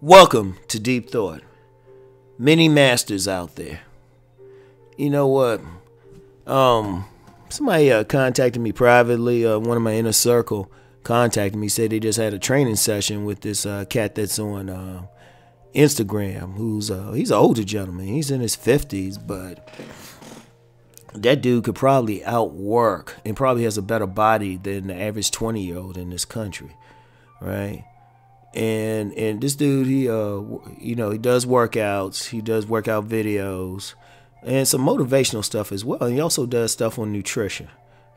Welcome to Deep Thought. Many masters out there. You know what? Somebody contacted me privately. One of my inner circle contacted me, said they just had a training session with this cat that's on Instagram. He's an older gentleman. He's in his 50s, but that dude could probably outwork and probably has a better body than the average 20-year-old in this country, right? And this dude, he does workouts, he does workout videos, and some motivational stuff as well. And he also does stuff on nutrition.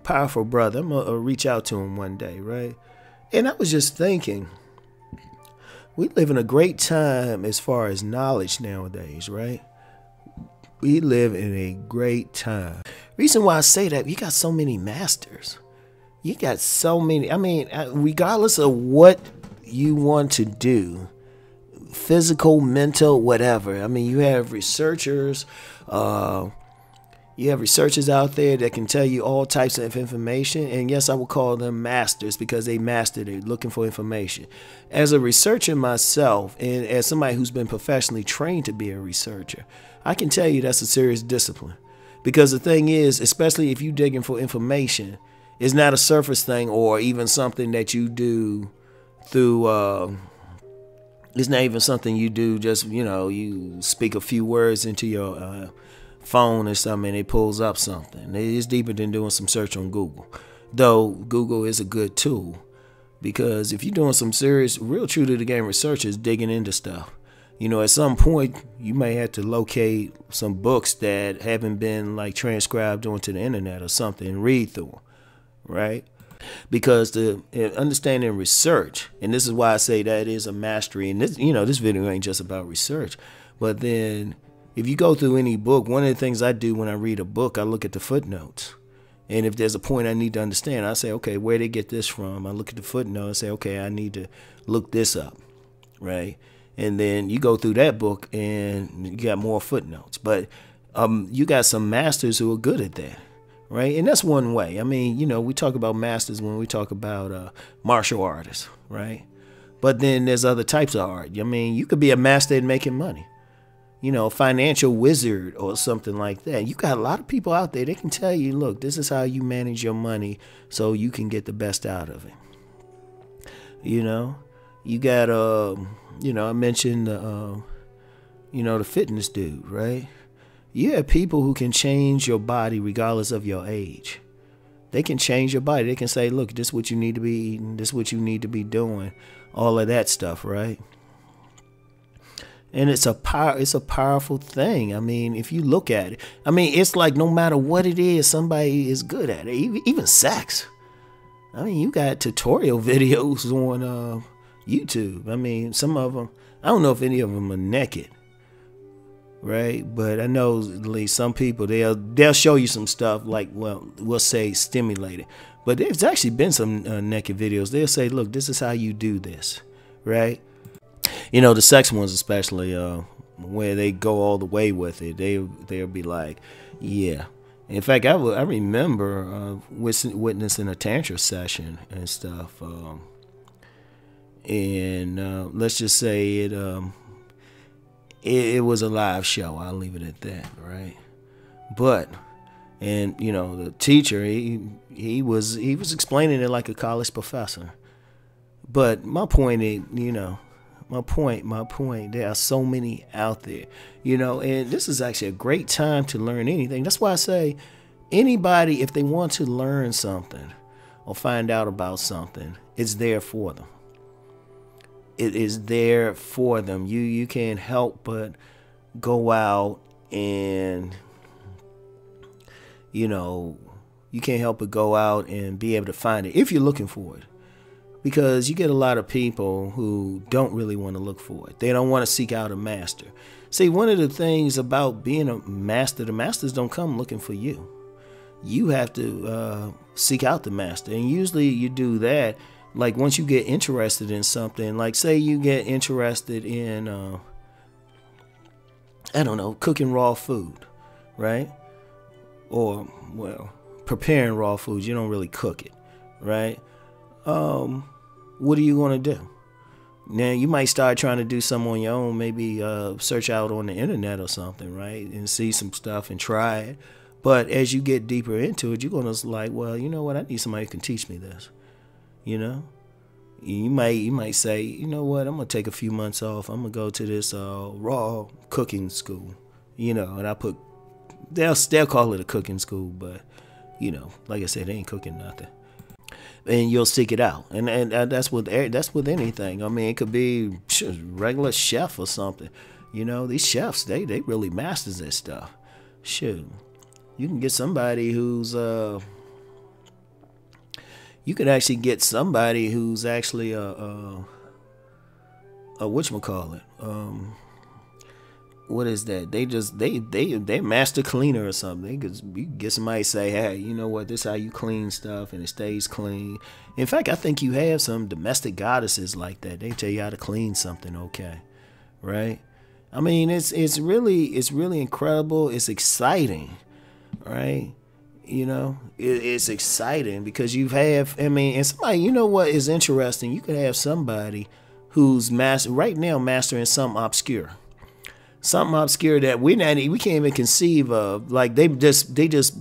Powerful brother. I'm gonna reach out to him one day, right? And I was just thinking, we live in a great time as far as knowledge nowadays, right? We live in a great time. Reason why I say that, you got so many masters. You got so many. I mean, regardless of what you want to do, physical, mental, whatever. I mean, you have researchers. You have researchers out there that can tell you all types of information. And yes, I will call them masters because they mastered it, looking for information. As a researcher myself, and as somebody who's been professionally trained to be a researcher, I can tell you that's a serious discipline. Because the thing is, especially if you're digging for information, it's not a surface thing or even something that you do through, it's not even something you do just, you speak a few words into your phone or something and it pulls up something. It's deeper than doing some search on Google. Though Google is a good tool, because if you're doing some serious, real true to the game research is digging into stuff. At some point you may have to locate some books that haven't been like transcribed onto the internet or something and read through them, right? Because the understanding research, and this is why I say that is a mastery, and this video ain't just about research, but then if you go through any book, one of the things I do when I read a book, I look at the footnotes. And if there's a point I need to understand, I say, okay, where did they get this from? I look at the footnote and say, okay, I need to look this up, right? And then you go through that book and you got more footnotes. But you got some masters who are good at that, right? And that's one way. I mean, we talk about masters when we talk about martial artists, right? But then there's other types of art. I mean, you could be a master at making money. Financial wizard or something like that. You got a lot of people out there, they can tell you, look, this is how you manage your money so you can get the best out of it. You got, I mentioned, the fitness dude, right? You have people who can change your body regardless of your age. They can change your body. They can say, look, this is what you need to be eating. This is what you need to be doing. All of that stuff, right? And it's a powerful thing. I mean, if you look at it, I mean, it's like no matter what it is, somebody is good at it. Even sex. I mean, you got tutorial videos on YouTube. I mean, some of them, I don't know if any of them are naked, right? But I know at least some people, they'll show you some stuff like, well, we'll say stimulated. But there's actually been some naked videos. They'll say, look, this is how you do this, right? The sex ones especially, where they go all the way with it, they'll be like, yeah. In fact, I remember witnessing a tantra session and stuff, and let's just say it was a live show. I'll leave it at that, right? But the teacher, he was explaining it like a college professor. But my point is, my point, there are so many out there, and this is actually a great time to learn anything. That's why I say anybody, if they want to learn something or find out about something, it's there for them. It is there for them. You can't help but go out and, you can't help but go out and be able to find it if you're looking for it. Because you get a lot of people who don't really want to look for it. They don't want to seek out a master. See, one of the things about being a master, the masters don't come looking for you. You have to seek out the master. And usually you do that, like once you get interested in something, like say you get interested in, cooking raw food, right? Or, well, preparing raw foods. You don't really cook it, right? What are you going to do? Now you might start trying to do some on your own, maybe search out on the internet or something, right, and see some stuff and try it. But as you get deeper into it, you're gonna like, well, you know what? I need somebody who can teach me this. You know, you might say, you know what? I'm gonna take a few months off. I'm gonna go to this raw cooking school. You know, and they'll call it a cooking school, but you know, like I said, they ain't cooking nothing. And you'll seek it out, and that's with anything. I mean, it could be regular chef or something. You know, these chefs they really masters this stuff. Shoot, you can get somebody who's you could actually get somebody who's actually a whatchamacallit, what is that? They master cleaner or something. You can get somebody to say, hey, you know what? This is how you clean stuff and it stays clean. In fact, I think you have some domestic goddesses like that. They tell you how to clean something okay, right? I mean, it's really incredible. It's exciting, right? You know, it's exciting because and somebody, you know what is interesting? You could have somebody who's right now mastering something obscure that we can't even conceive of. Like they just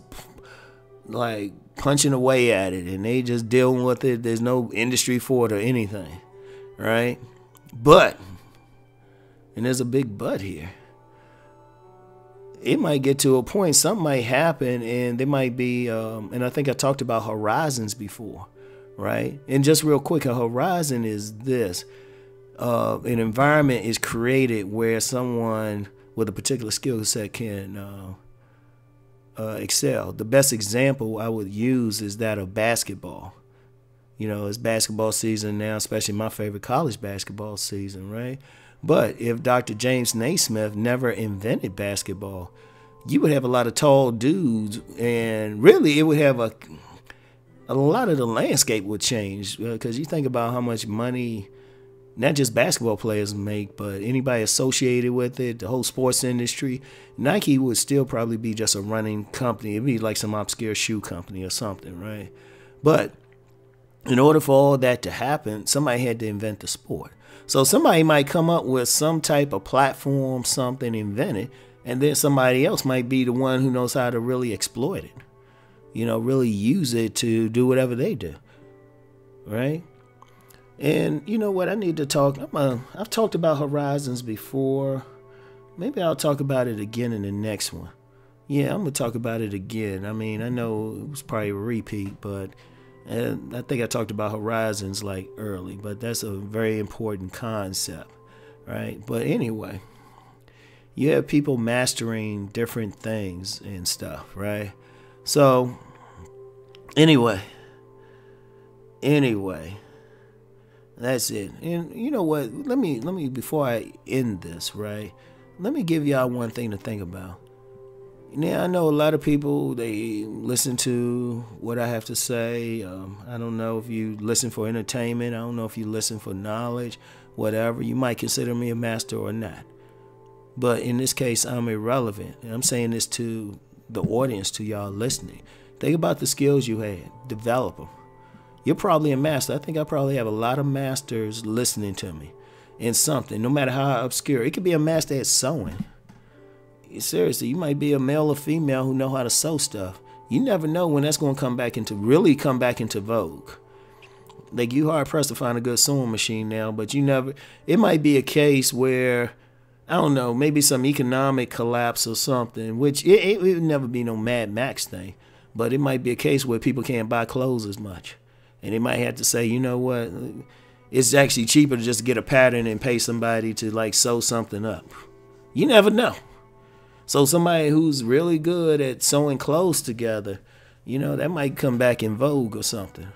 like punching away at it and they just dealing with it. There's no industry for it or anything, right? But, and there's a big but here, it might get to a point, something might happen, and there might be, and I think I talked about horizons before, right? And just real quick, a horizon is this. An environment is created where someone with a particular skill set can excel. The best example I would use is that of basketball. You know, it's basketball season now, especially my favorite college basketball season, right? But if Dr. James Naismith never invented basketball, you would have a lot of tall dudes, and really it would have a lot of the landscape would change, because you think about how much money not just basketball players make, but anybody associated with it, the whole sports industry. Nike would still probably be just a running company. It'd be like some obscure shoe company or something, right? But in order for all that to happen, somebody had to invent the sport. So somebody might come up with some type of platform, something invented, and then somebody else might be the one who knows how to really exploit it. You know, really use it to do whatever they do, right? And you know what? I need to talk. I've talked about horizons before. Maybe I'll talk about it again in the next one. Yeah, I'm going to talk about it again. I mean, I know it was probably a repeat, but I think I talked about horizons like early, but that's a very important concept, right? But anyway, you have people mastering different things and stuff, right? So anyway, that's it. And you know what? Let me before I end this, right? Let me give y'all one thing to think about. Now, I know a lot of people, they listen to what I have to say. I don't know if you listen for entertainment. I don't know if you listen for knowledge, whatever. You might consider me a master or not. But in this case, I'm irrelevant. And I'm saying this to the audience, to y'all listening. Think about the skills you had. Develop them. You're probably a master. I think I probably have a lot of masters listening to me in something, no matter how obscure. It could be a master at sewing. Seriously, you might be a male or female who know how to sew stuff. You never know when that's going to really come back into vogue. Like, you hard pressed to find a good sewing machine now, but it might be a case where, I don't know, maybe some economic collapse or something, which it would never be no Mad Max thing, but it might be a case where people can't buy clothes as much. And they might have to say, you know what, it's actually cheaper to just get a pattern and pay somebody to like sew something up. You never know. So somebody who's really good at sewing clothes together, you know, that might come back in vogue or something.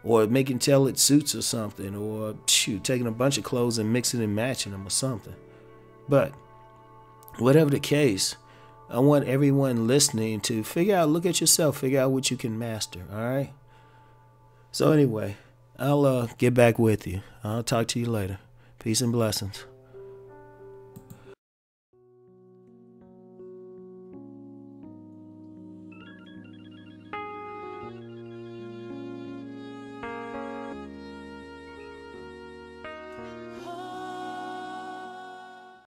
Or making tailored suits or something. Or, taking a bunch of clothes and mixing and matching them or something. But, whatever the case, I want everyone listening to look at yourself, figure out what you can master, all right? So anyway, I'll get back with you. I'll talk to you later. Peace and blessings.